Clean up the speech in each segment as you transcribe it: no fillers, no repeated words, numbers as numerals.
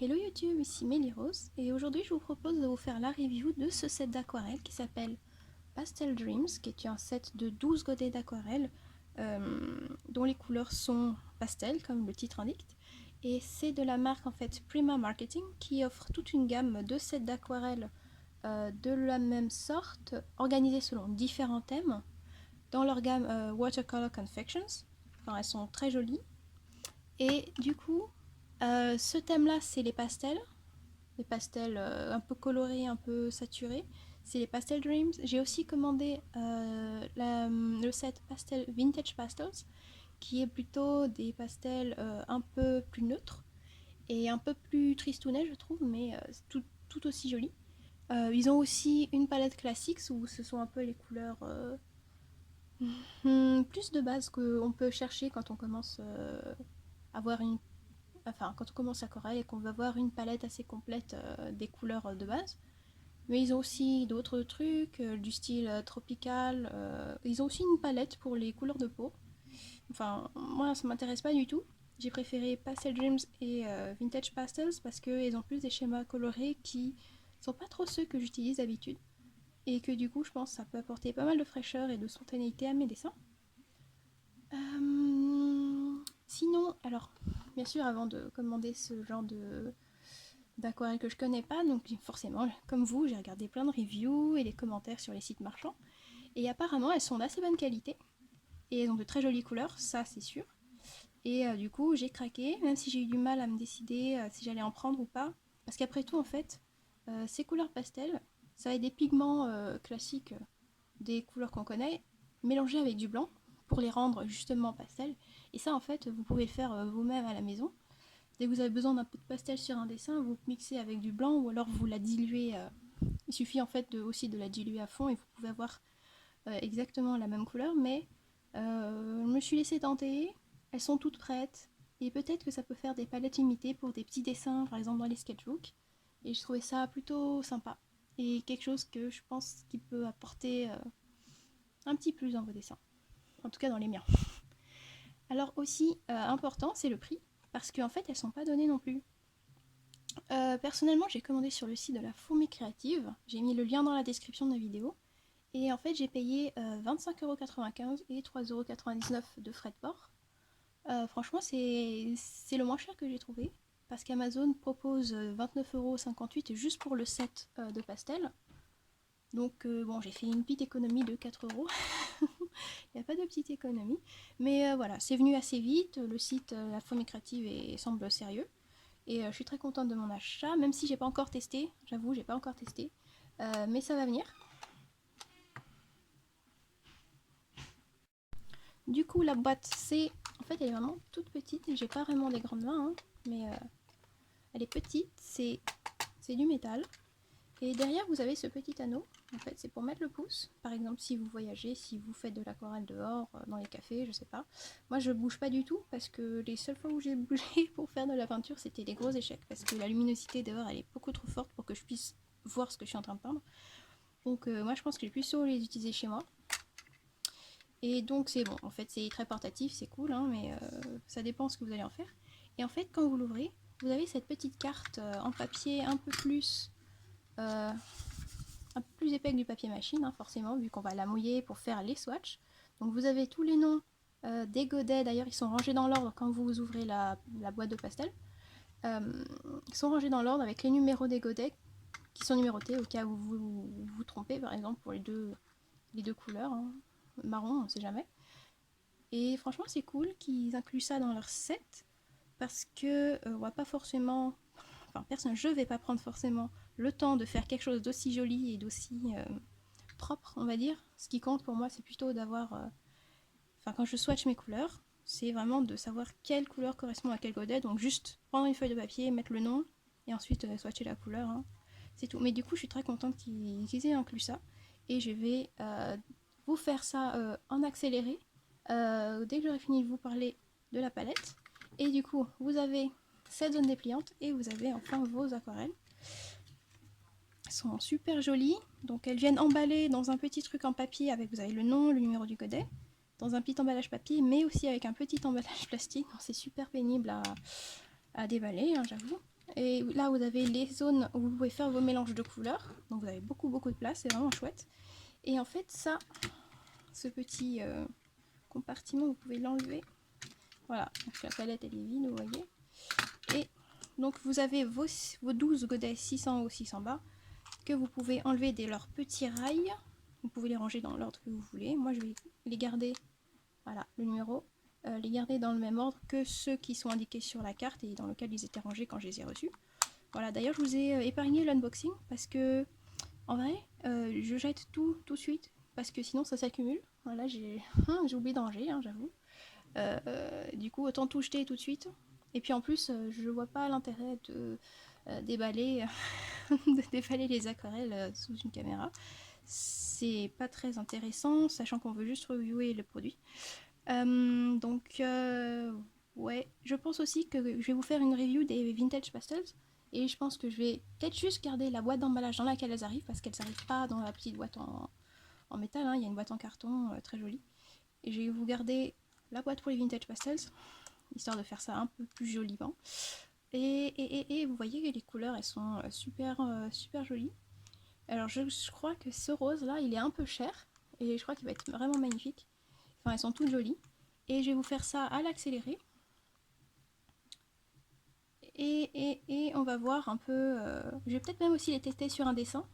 Hello YouTube, ici Rose et aujourd'hui je vous propose de vous faire la review de ce set d'aquarelle qui s'appelle Pastel Dreams, qui est un set de 12 godets d'aquarelle dont les couleurs sont pastel comme le titre indique, et c'est de la marque en fait Prima Marketing qui offre toute une gamme de sets d'aquarelle de la même sorte, organisés selon différents thèmes dans leur gamme Watercolor Confections. Enfin, elles sont très jolies et du coup ce thème là c'est les pastels un peu colorés, un peu saturés. C'est les Pastel Dreams. J'ai aussi commandé le set Pastel Vintage Pastels, qui est plutôt des pastels un peu plus neutres et un peu plus tristounets, je trouve, mais tout aussi jolis. Ils ont aussi une palette classique où ce sont un peu les couleurs plus de base qu'on peut chercher quand on commence à avoir quand on commence l'aquarelle et qu'on veut avoir une palette assez complète des couleurs de base. Mais ils ont aussi d'autres trucs, du style tropical. Ils ont aussi une palette pour les couleurs de peau. Enfin, moi, ça m'intéresse pas du tout. J'ai préféré Pastel Dreams et Vintage Pastels parce qu'ils ont plus des schémas colorés qui sont pas trop ceux que j'utilise d'habitude. Et que du coup, je pense que ça peut apporter pas mal de fraîcheur et de spontanéité à mes dessins. Sinon, alors, bien sûr, avant de commander ce genre d'aquarelle que je connais pas, donc forcément, comme vous, j'ai regardé plein de reviews et des commentaires sur les sites marchands. Et apparemment, elles sont d'assez bonne qualité. Et elles ont de très jolies couleurs, ça c'est sûr. Et du coup, j'ai craqué, même si j'ai eu du mal à me décider si j'allais en prendre ou pas. Parce qu'après tout, en fait, ces couleurs pastel, ça va être des pigments classiques, des couleurs qu'on connaît, mélangés avec du blanc pour les rendre justement pastel. Et ça, en fait, vous pouvez le faire vous-même à la maison. Dès que vous avez besoin d'un peu de pastel sur un dessin, vous mixez avec du blanc ou alors vous la diluez. Il suffit en fait aussi de la diluer à fond et vous pouvez avoir exactement la même couleur. Mais je me suis laissée tenter. Elles sont toutes prêtes. Et peut-être que ça peut faire des palettes limitées pour des petits dessins, par exemple dans les sketchbooks. Et je trouvais ça plutôt sympa. Et quelque chose que je pense qui peut apporter un petit plus dans vos dessins. En tout cas dans les miens. Alors aussi, important, c'est le prix. Parce qu'en fait, elles sont pas données non plus. Personnellement, j'ai commandé sur le site de la Fourmi Créative. J'ai mis le lien dans la description de la vidéo. Et en fait, j'ai payé 25,95€ et 3,99€ de frais de port. Franchement, c'est le moins cher que j'ai trouvé. Parce qu'Amazon propose 29,58€ juste pour le set de pastel. Donc, bon, j'ai fait une petite économie de 4€. Il n'y a pas de petite économie. Mais voilà, c'est venu assez vite. Le site, la Fourmi Créative, semble sérieux. Et je suis très contente de mon achat, même si j'ai pas encore testé. J'avoue, j'ai pas encore testé. Mais ça va venir. Du coup, la boîte, en fait, elle est vraiment toute petite. J'ai pas vraiment des grandes mains, hein, mais elle est petite. C'est du métal. Et derrière, vous avez ce petit anneau. En fait, c'est pour mettre le pouce. Par exemple, si vous voyagez, si vous faites de l'aquarelle dehors, dans les cafés, je sais pas. Moi, je bouge pas du tout parce que les seules fois où j'ai bougé pour faire de la peinture, c'était des gros échecs. Parce que la luminosité dehors, elle est beaucoup trop forte pour que je puisse voir ce que je suis en train de peindre. Donc, moi, je pense que j'ai plutôt les utiliser chez moi. Et donc, c'est bon. En fait, c'est très portatif, c'est cool, hein, mais ça dépend ce que vous allez en faire. Et en fait, quand vous l'ouvrez, vous avez cette petite carte en papier euh, un peu plus épais que du papier machine, hein, forcément, vu qu'on va la mouiller pour faire les swatchs. Donc vous avez tous les noms des godets, d'ailleurs ils sont rangés dans l'ordre quand vous ouvrez la boîte de pastel. Ils sont rangés dans l'ordre avec les numéros des godets qui sont numérotés au cas où vous vous trompez, par exemple pour les deux couleurs, hein, marron, on sait jamais. Et franchement c'est cool qu'ils incluent ça dans leur set parce que on va pas forcément, enfin personne, je vais pas prendre forcément le temps de faire quelque chose d'aussi joli et d'aussi propre, on va dire. Ce qui compte pour moi, c'est plutôt d'avoir. Enfin, quand je swatch mes couleurs, c'est vraiment de savoir quelle couleur correspond à quel godet. Donc, juste prendre une feuille de papier, mettre le nom et ensuite swatcher la couleur. Hein. C'est tout. Mais du coup, je suis très contente qu'ils aient inclus ça. Et je vais vous faire ça en accéléré dès que j'aurai fini de vous parler de la palette. Et du coup, vous avez cette zone dépliante et vous avez enfin vos aquarelles. Elles sont super jolies. Donc elles viennent emballées dans un petit truc en papier avec, vous avez le nom, le numéro du godet, dans un petit emballage papier, mais aussi avec un petit emballage plastique. C'est super pénible à déballer, hein, j'avoue. Et là, vous avez les zones où vous pouvez faire vos mélanges de couleurs. Donc vous avez beaucoup de place, c'est vraiment chouette. Et en fait, ça, ce petit compartiment, vous pouvez l'enlever. Voilà, donc la palette elle est vide, vous voyez. Et donc vous avez vos 12 godets 600 haut, 600 bas, que vous pouvez enlever dès leurs petits rails. Vous pouvez les ranger dans l'ordre que vous voulez. Moi je vais les garder, voilà le numéro, les garder dans le même ordre que ceux qui sont indiqués sur la carte et dans lequel ils étaient rangés quand je les ai reçus. Voilà, d'ailleurs je vous ai épargné l'unboxing parce que en vrai je jette tout de suite parce que sinon ça s'accumule. Voilà, j'ai oublié d'en ranger, hein, j'avoue. Du coup, autant tout jeter tout de suite. Et puis en plus, je vois pas l'intérêt de déballer, de déballer les aquarelles sous une caméra. C'est pas très intéressant, sachant qu'on veut juste reviewer le produit. Donc, ouais, je pense aussi que je vais vous faire une review des Vintage Pastels. Et je pense que je vais peut-être juste garder la boîte d'emballage dans laquelle elles arrivent, parce qu'elles n'arrivent pas dans la petite boîte en métal, hein. Il y a une boîte en carton très jolie. Et je vais vous garder la boîte pour les Vintage Pastels, histoire de faire ça un peu plus joliment. Et vous voyez que les couleurs, elles sont super jolies. Alors je crois que ce rose là, il est un peu cher, et je crois qu'il va être vraiment magnifique. Enfin, elles sont toutes jolies. Et je vais vous faire ça à l'accéléré. Et on va voir un peu... je vais peut-être même aussi les tester sur un dessin,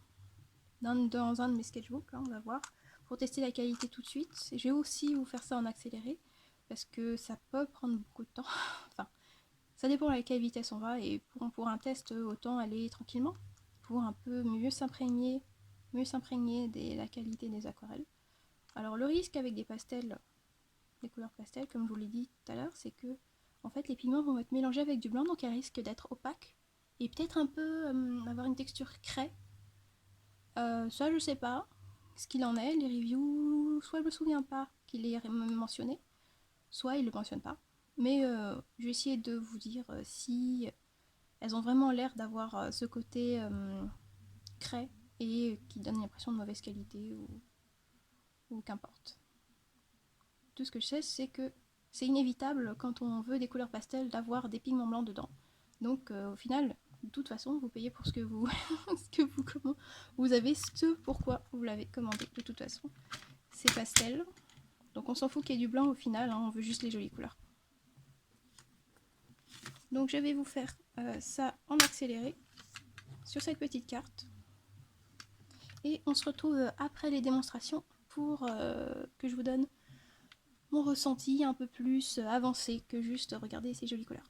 dans un de mes sketchbooks, là, on va voir, pour tester la qualité tout de suite. Je vais aussi vous faire ça en accéléré, parce que ça peut prendre beaucoup de temps. Enfin, ça dépend à quelle vitesse on va, et pour un test, autant aller tranquillement, pour un peu mieux s'imprégner de la qualité des aquarelles. Alors le risque avec des pastels, des couleurs pastel, comme je vous l'ai dit tout à l'heure, c'est que en fait les pigments vont être mélangés avec du blanc, donc elles risquent d'être opaques et peut-être un peu avoir une texture craie. Ça je sais pas ce qu'il en est, les reviews, soit je me souviens pas qu'il ait mentionné, soit il le mentionne pas. Mais je vais essayer de vous dire si elles ont vraiment l'air d'avoir ce côté craie et qui donne l'impression de mauvaise qualité ou qu'importe. Tout ce que je sais, c'est que c'est inévitable quand on veut des couleurs pastel d'avoir des pigments blancs dedans. Donc au final, de toute façon, vous payez pour ce que vous, vous avez ce pourquoi vous l'avez commandé. De toute façon, c'est pastel. Donc on s'en fout qu'il y ait du blanc au final, hein, on veut juste les jolies couleurs. Donc je vais vous faire ça en accéléré sur cette petite carte. Et on se retrouve après les démonstrations pour que je vous donne mon ressenti un peu plus avancé que juste regarder ces jolies couleurs.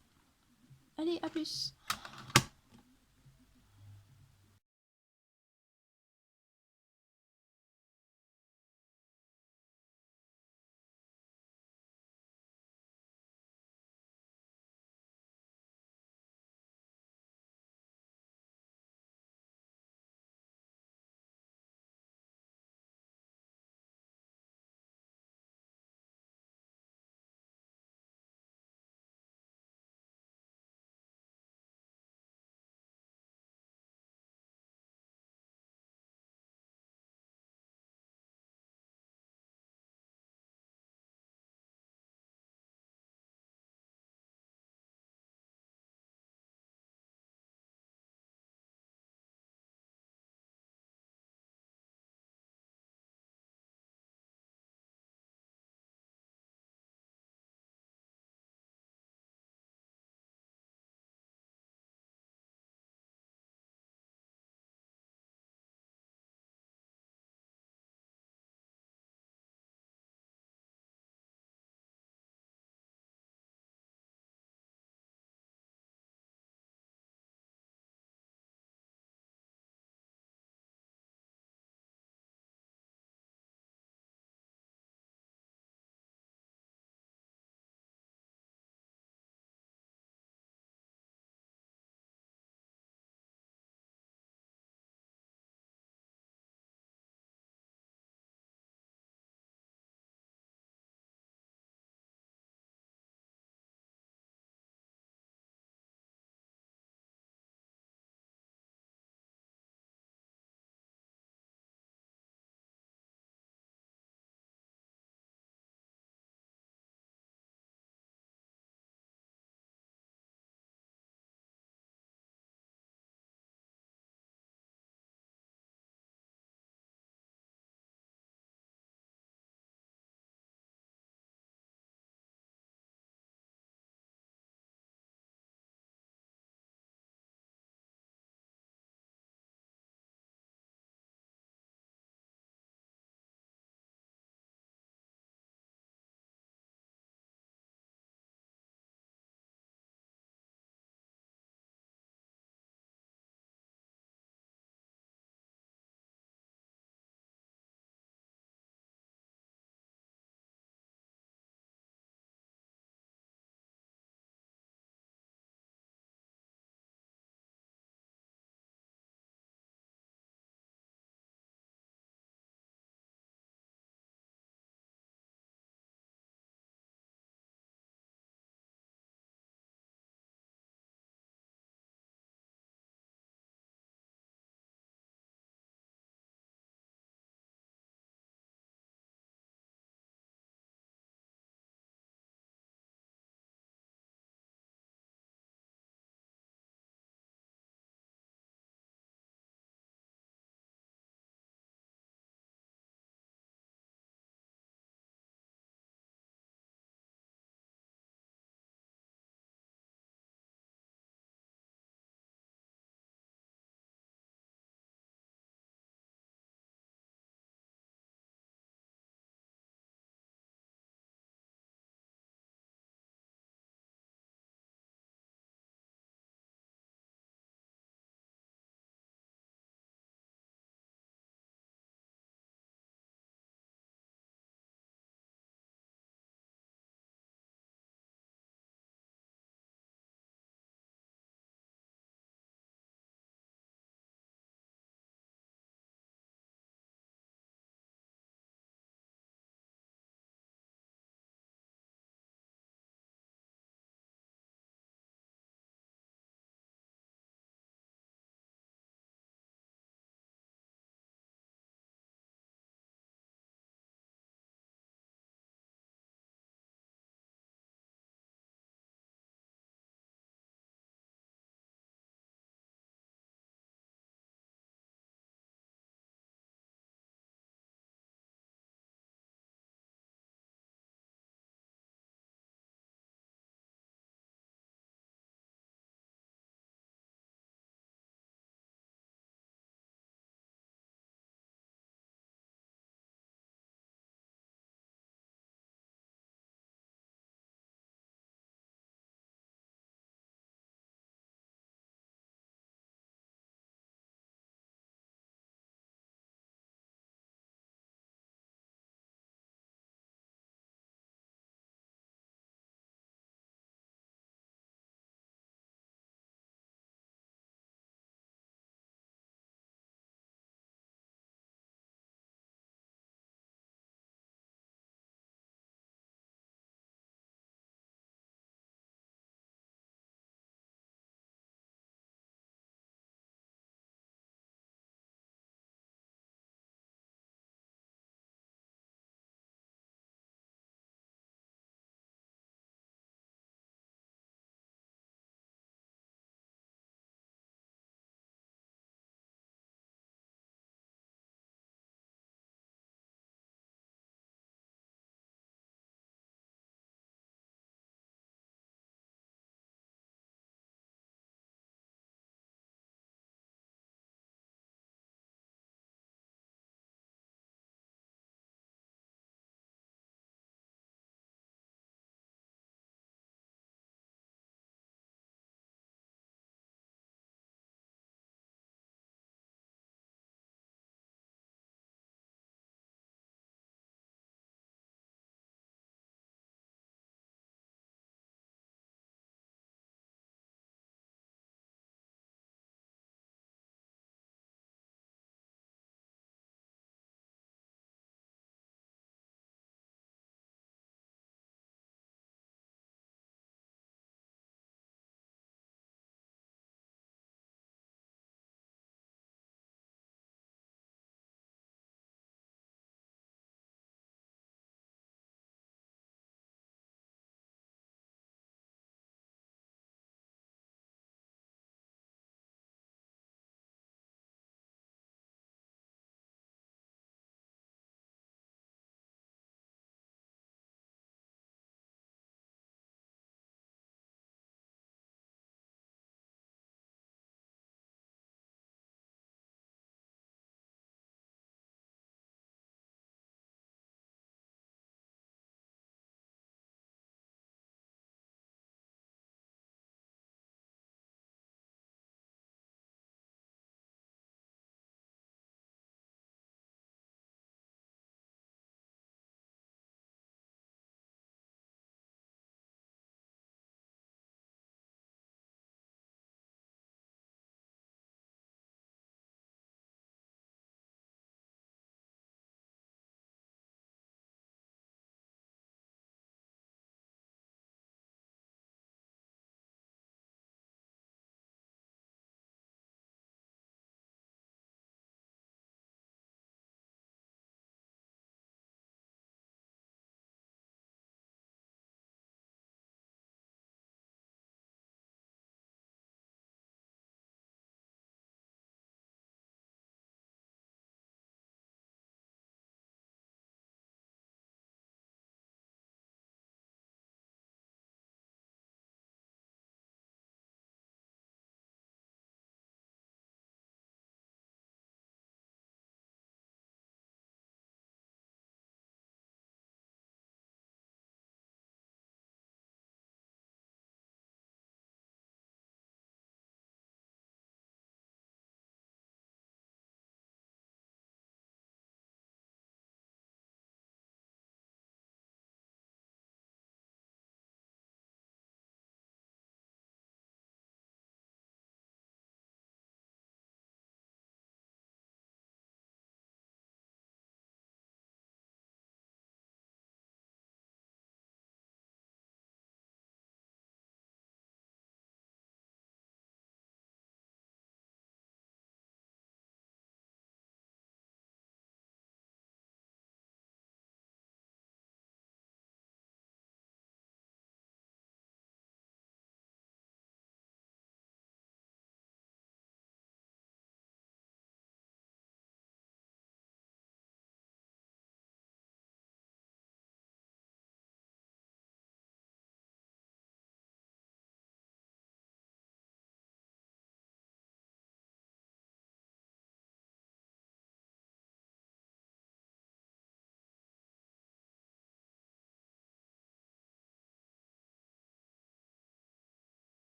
Allez, à plus!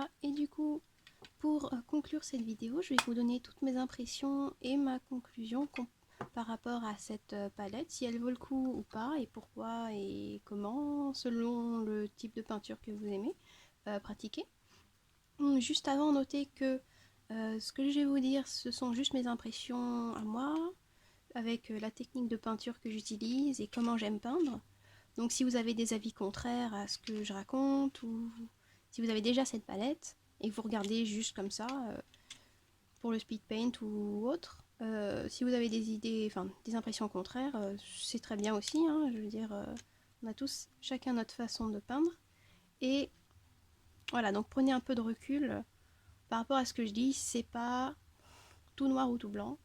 Voilà, et du coup, pour conclure cette vidéo, je vais vous donner toutes mes impressions et ma conclusion par rapport à cette palette, si elle vaut le coup ou pas, et pourquoi et comment, selon le type de peinture que vous aimez pratiquer. Juste avant, notez que ce que je vais vous dire, ce sont juste mes impressions à moi, avec la technique de peinture que j'utilise et comment j'aime peindre. Donc si vous avez des avis contraires à ce que je raconte, ou si vous avez déjà cette palette, et que vous regardez juste comme ça, pour le speed paint ou autre, si vous avez des idées, enfin des impressions contraires, c'est très bien aussi, hein, je veux dire, on a tous chacun notre façon de peindre. Et voilà, donc prenez un peu de recul par rapport à ce que je dis, c'est pas tout noir ou tout blanc.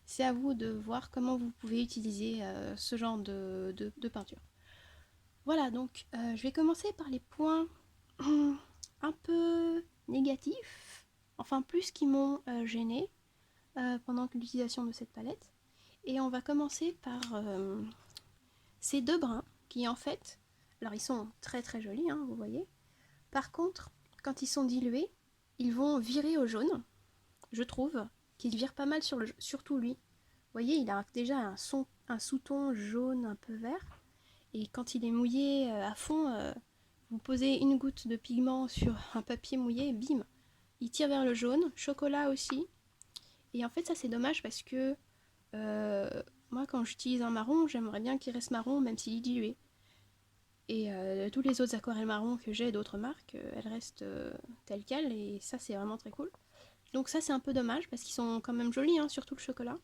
C'est à vous de voir comment vous pouvez utiliser ce genre de peinture. Voilà, donc je vais commencer par les points un peu négatifs, enfin plus qui m'ont gêné pendant l'utilisation de cette palette. Et on va commencer par ces deux brins qui en fait, alors ils sont très très jolis, hein, vous voyez. Par contre, quand ils sont dilués, ils vont virer au jaune, je trouve, qu'ils virent pas mal surtout lui. Vous voyez, il a déjà un sous-ton jaune un peu vert. Et quand il est mouillé à fond, vous posez une goutte de pigment sur un papier mouillé, bim, il tire vers le jaune, chocolat aussi. Et en fait, ça c'est dommage parce que moi, quand j'utilise un marron, j'aimerais bien qu'il reste marron même s'il est dilué. Et tous les autres aquarelles marron que j'ai d'autres marques, elles restent telles quelles, et ça c'est vraiment très cool. Donc ça c'est un peu dommage parce qu'ils sont quand même jolis, hein, surtout le chocolat.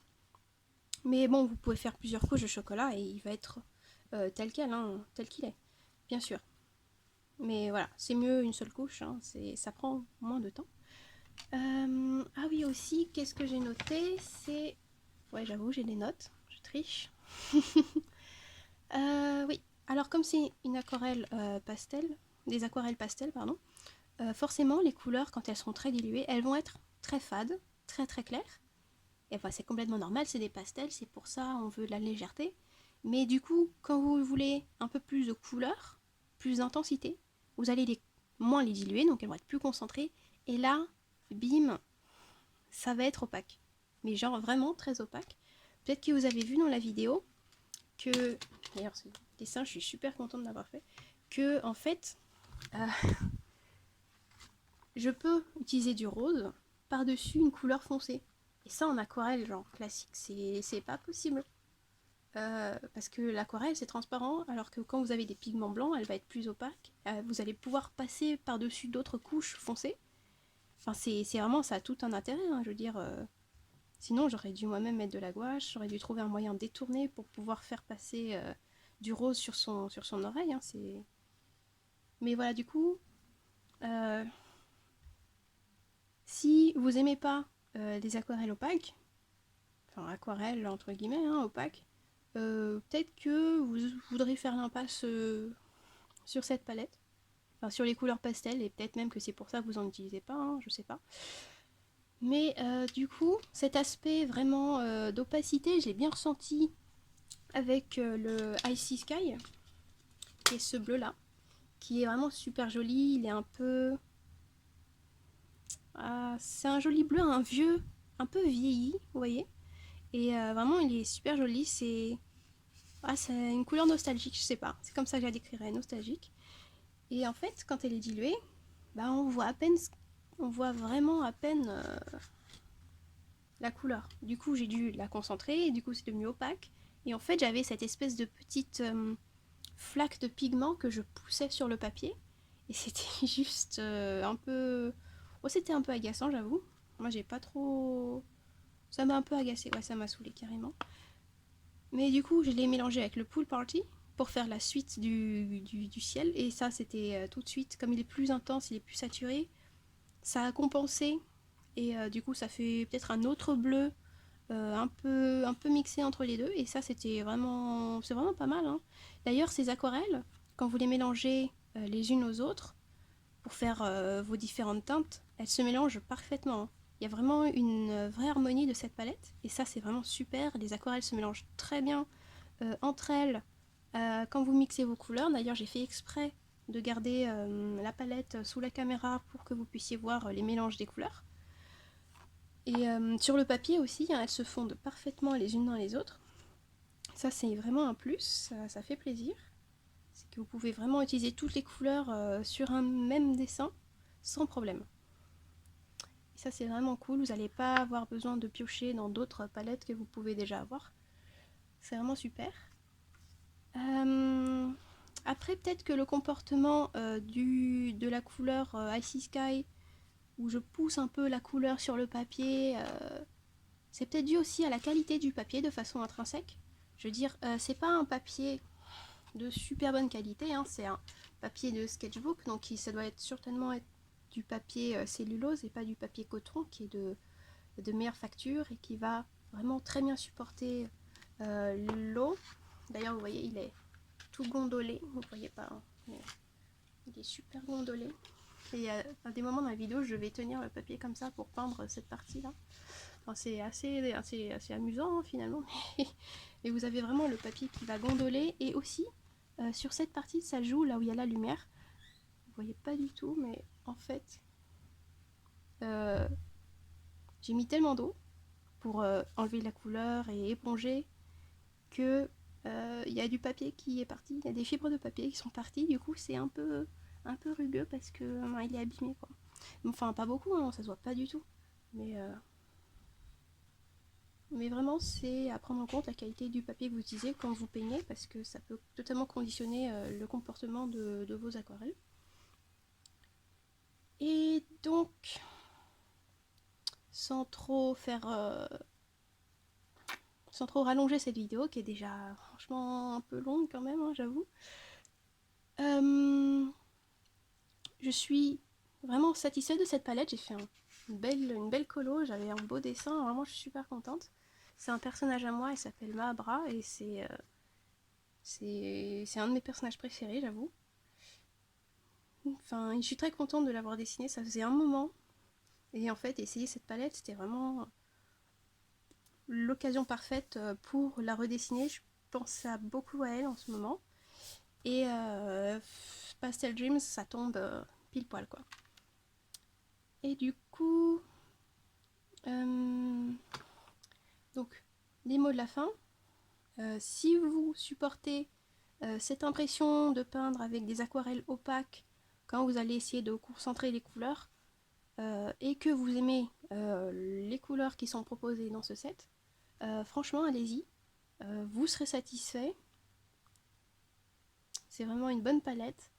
Mais bon, vous pouvez faire plusieurs couches de chocolat et il va être tel quel, hein, tel qu'il est, bien sûr. Mais voilà, c'est mieux une seule couche, hein, ça prend moins de temps. Ah oui, aussi, qu'est-ce que j'ai noté? C'est... Ouais, j'avoue, j'ai des notes, je triche. Oui, alors comme c'est une aquarelle pastel, des aquarelles pastel, pardon, forcément, les couleurs, quand elles seront très diluées, elles vont être très fades, très très claires. Et enfin, c'est complètement normal, c'est des pastels, c'est pour ça on veut de la légèreté. Mais du coup, quand vous voulez un peu plus de couleur, plus d'intensité, vous allez moins les diluer, donc elles vont être plus concentrées. Et là, bim, ça va être opaque. Mais genre vraiment très opaque. Peut-être que vous avez vu dans la vidéo que, d'ailleurs ce dessin je suis super contente de l'avoir fait, que en fait, je peux utiliser du rose par-dessus une couleur foncée. Et ça en aquarelle, genre classique, c'est pas possible. Parce que l'aquarelle c'est transparent, alors que quand vous avez des pigments blancs, elle va être plus opaque. Vous allez pouvoir passer par-dessus d'autres couches foncées. Enfin, c'est vraiment, ça a tout un intérêt, hein, je veux dire. Sinon, j'aurais dû moi-même mettre de la gouache, j'aurais dû trouver un moyen détourné pour pouvoir faire passer du rose sur son oreille. Hein, mais voilà, du coup, si vous aimez pas les aquarelles opaques, enfin aquarelles entre guillemets, hein, opaques, peut-être que vous voudrez faire l'impasse sur cette palette, enfin sur les couleurs pastel, et peut-être même que c'est pour ça que vous en utilisez pas, hein, je sais pas. Mais du coup, cet aspect vraiment d'opacité, je l'ai bien ressenti avec le Icy Sky, qui est ce bleu là, qui est vraiment super joli. Il est un peu... c'est un joli bleu, un vieux, un peu vieilli, vous voyez. Et vraiment, il est super joli. C'est une couleur nostalgique, je sais pas. C'est comme ça que je la décrirais, nostalgique. Et en fait, quand elle est diluée, bah, on voit à peine, on voit vraiment à peine la couleur. Du coup, j'ai dû la concentrer et du coup, c'est devenu opaque. Et en fait, j'avais cette espèce de petite flaque de pigment que je poussais sur le papier. Et c'était juste un peu... Oh, c'était un peu agaçant, j'avoue. Moi, j'ai pas trop... Ça m'a un peu agacé, ouais, ça m'a saoulé carrément. Mais du coup, je l'ai mélangé avec le Pool Party pour faire la suite du ciel. Et ça, c'était tout de suite, comme il est plus intense, il est plus saturé, ça a compensé. Et du coup, ça fait peut-être un autre bleu un peu mixé entre les deux. Et ça, c'est vraiment pas mal. Hein. D'ailleurs, ces aquarelles, quand vous les mélangez les unes aux autres, pour faire vos différentes teintes, elles se mélangent parfaitement. Hein. Il y a vraiment une vraie harmonie de cette palette. Et ça, c'est vraiment super. Les aquarelles se mélangent très bien entre elles quand vous mixez vos couleurs. D'ailleurs, j'ai fait exprès de garder la palette sous la caméra pour que vous puissiez voir les mélanges des couleurs. Et sur le papier aussi, hein, elles se fondent parfaitement les unes dans les autres. Ça c'est vraiment un plus, ça fait plaisir. C'est que vous pouvez vraiment utiliser toutes les couleurs sur un même dessin sans problème. Et ça c'est vraiment cool, vous n'allez pas avoir besoin de piocher dans d'autres palettes que vous pouvez déjà avoir. C'est vraiment super. Après peut-être que le comportement de la couleur Icy Sky, où je pousse un peu la couleur sur le papier, c'est peut-être dû aussi à la qualité du papier de façon intrinsèque. Je veux dire, c'est pas un papier de super bonne qualité, hein, c'est un papier de sketchbook, donc ça doit certainement être du papier cellulose et pas du papier coton qui est de meilleure facture et qui va vraiment très bien supporter l'eau. D'ailleurs vous voyez il est tout gondolé, vous ne voyez pas, hein, mais il est super gondolé. Et à des moments dans la vidéo je vais tenir le papier comme ça pour peindre cette partie là. Enfin, c'est assez amusant hein, finalement, mais vous avez vraiment le papier qui va gondoler. Et aussi sur cette partie ça joue là où il y a la lumière, vous voyez pas du tout, mais en fait j'ai mis tellement d'eau pour enlever la couleur et éponger que il y a du papier qui est parti, il y a des fibres de papier qui sont parties, du coup c'est un peu rugueux parce que il est abîmé quoi. Enfin pas beaucoup, hein, ça se voit pas du tout, mais vraiment c'est à prendre en compte la qualité du papier que vous utilisez quand vous peignez, parce que ça peut totalement conditionner le comportement de vos aquarelles. Et donc sans trop rallonger cette vidéo qui est déjà franchement un peu longue quand même, hein, j'avoue. Je suis vraiment satisfaite de cette palette, j'ai fait une belle colo, j'avais un beau dessin, vraiment je suis super contente. C'est un personnage à moi, il s'appelle Mahabra et c'est un de mes personnages préférés, j'avoue. Enfin, je suis très contente de l'avoir dessiné, ça faisait un moment. Et en fait, essayer cette palette, c'était vraiment l'occasion parfaite pour la redessiner. Je pense beaucoup à elle en ce moment. Et Pastel Dreams, ça tombe pile poil quoi. Et du coup, donc les mots de la fin. Si vous supportez cette impression de peindre avec des aquarelles opaques quand vous allez essayer de concentrer les couleurs et que vous aimez les couleurs qui sont proposées dans ce set, franchement allez-y, vous serez satisfait. C'est vraiment une bonne palette.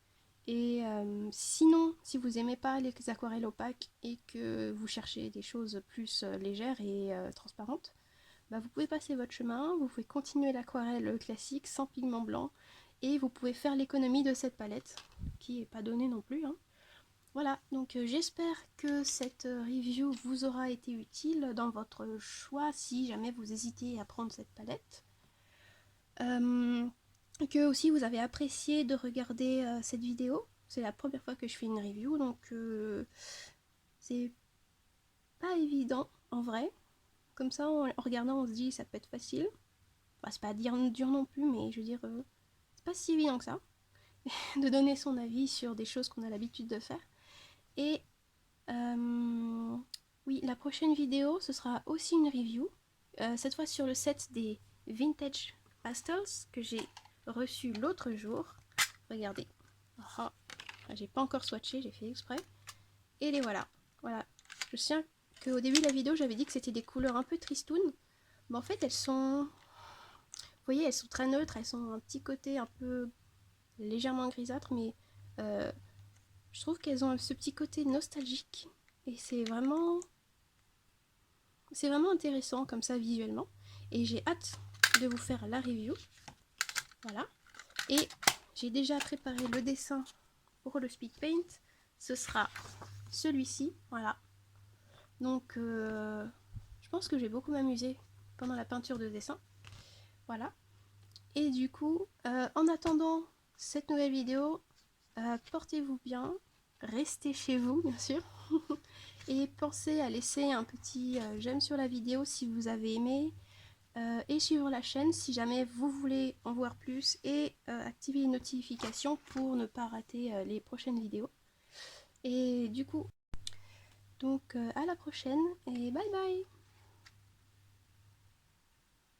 Et sinon, si vous n'aimez pas les aquarelles opaques et que vous cherchez des choses plus légères et transparentes, bah vous pouvez passer votre chemin, vous pouvez continuer l'aquarelle classique sans pigment blanc et vous pouvez faire l'économie de cette palette qui n'est pas donnée non plus, hein. Voilà, donc j'espère que cette review vous aura été utile dans votre choix si jamais vous hésitez à prendre cette palette. Que aussi vous avez apprécié de regarder cette vidéo. C'est la première fois que je fais une review, donc c'est pas évident en vrai. Comme ça, en regardant, on se dit ça peut être facile. Enfin, c'est pas dur non plus, mais je veux dire, c'est pas si évident que ça de donner son avis sur des choses qu'on a l'habitude de faire. Et oui, la prochaine vidéo, ce sera aussi une review. Cette fois sur le set des Vintage Pastels que j'ai reçu l'autre jour. Regardez. Oh, j'ai pas encore swatché, j'ai fait exprès. Et les voilà. Voilà. Je tiens qu'au début de la vidéo, j'avais dit que c'était des couleurs un peu tristounes. Mais en fait, elles sont... Vous voyez, elles sont très neutres. Elles ont un petit côté un peu légèrement grisâtre. Mais je trouve qu'elles ont ce petit côté nostalgique. Et c'est vraiment intéressant comme ça visuellement. Et j'ai hâte de vous faire la review. Voilà. Et j'ai déjà préparé le dessin pour le speed paint. Ce sera celui-ci. Voilà. Donc, je pense que j'ai beaucoup m'amusé pendant la peinture de dessin. Voilà. Et du coup, en attendant cette nouvelle vidéo, portez-vous bien. Restez chez vous, bien sûr. Et pensez à laisser un petit j'aime sur la vidéo si vous avez aimé. et suivre la chaîne si jamais vous voulez en voir plus et activer les notifications pour ne pas rater les prochaines vidéos. Et du coup, donc à la prochaine et bye bye!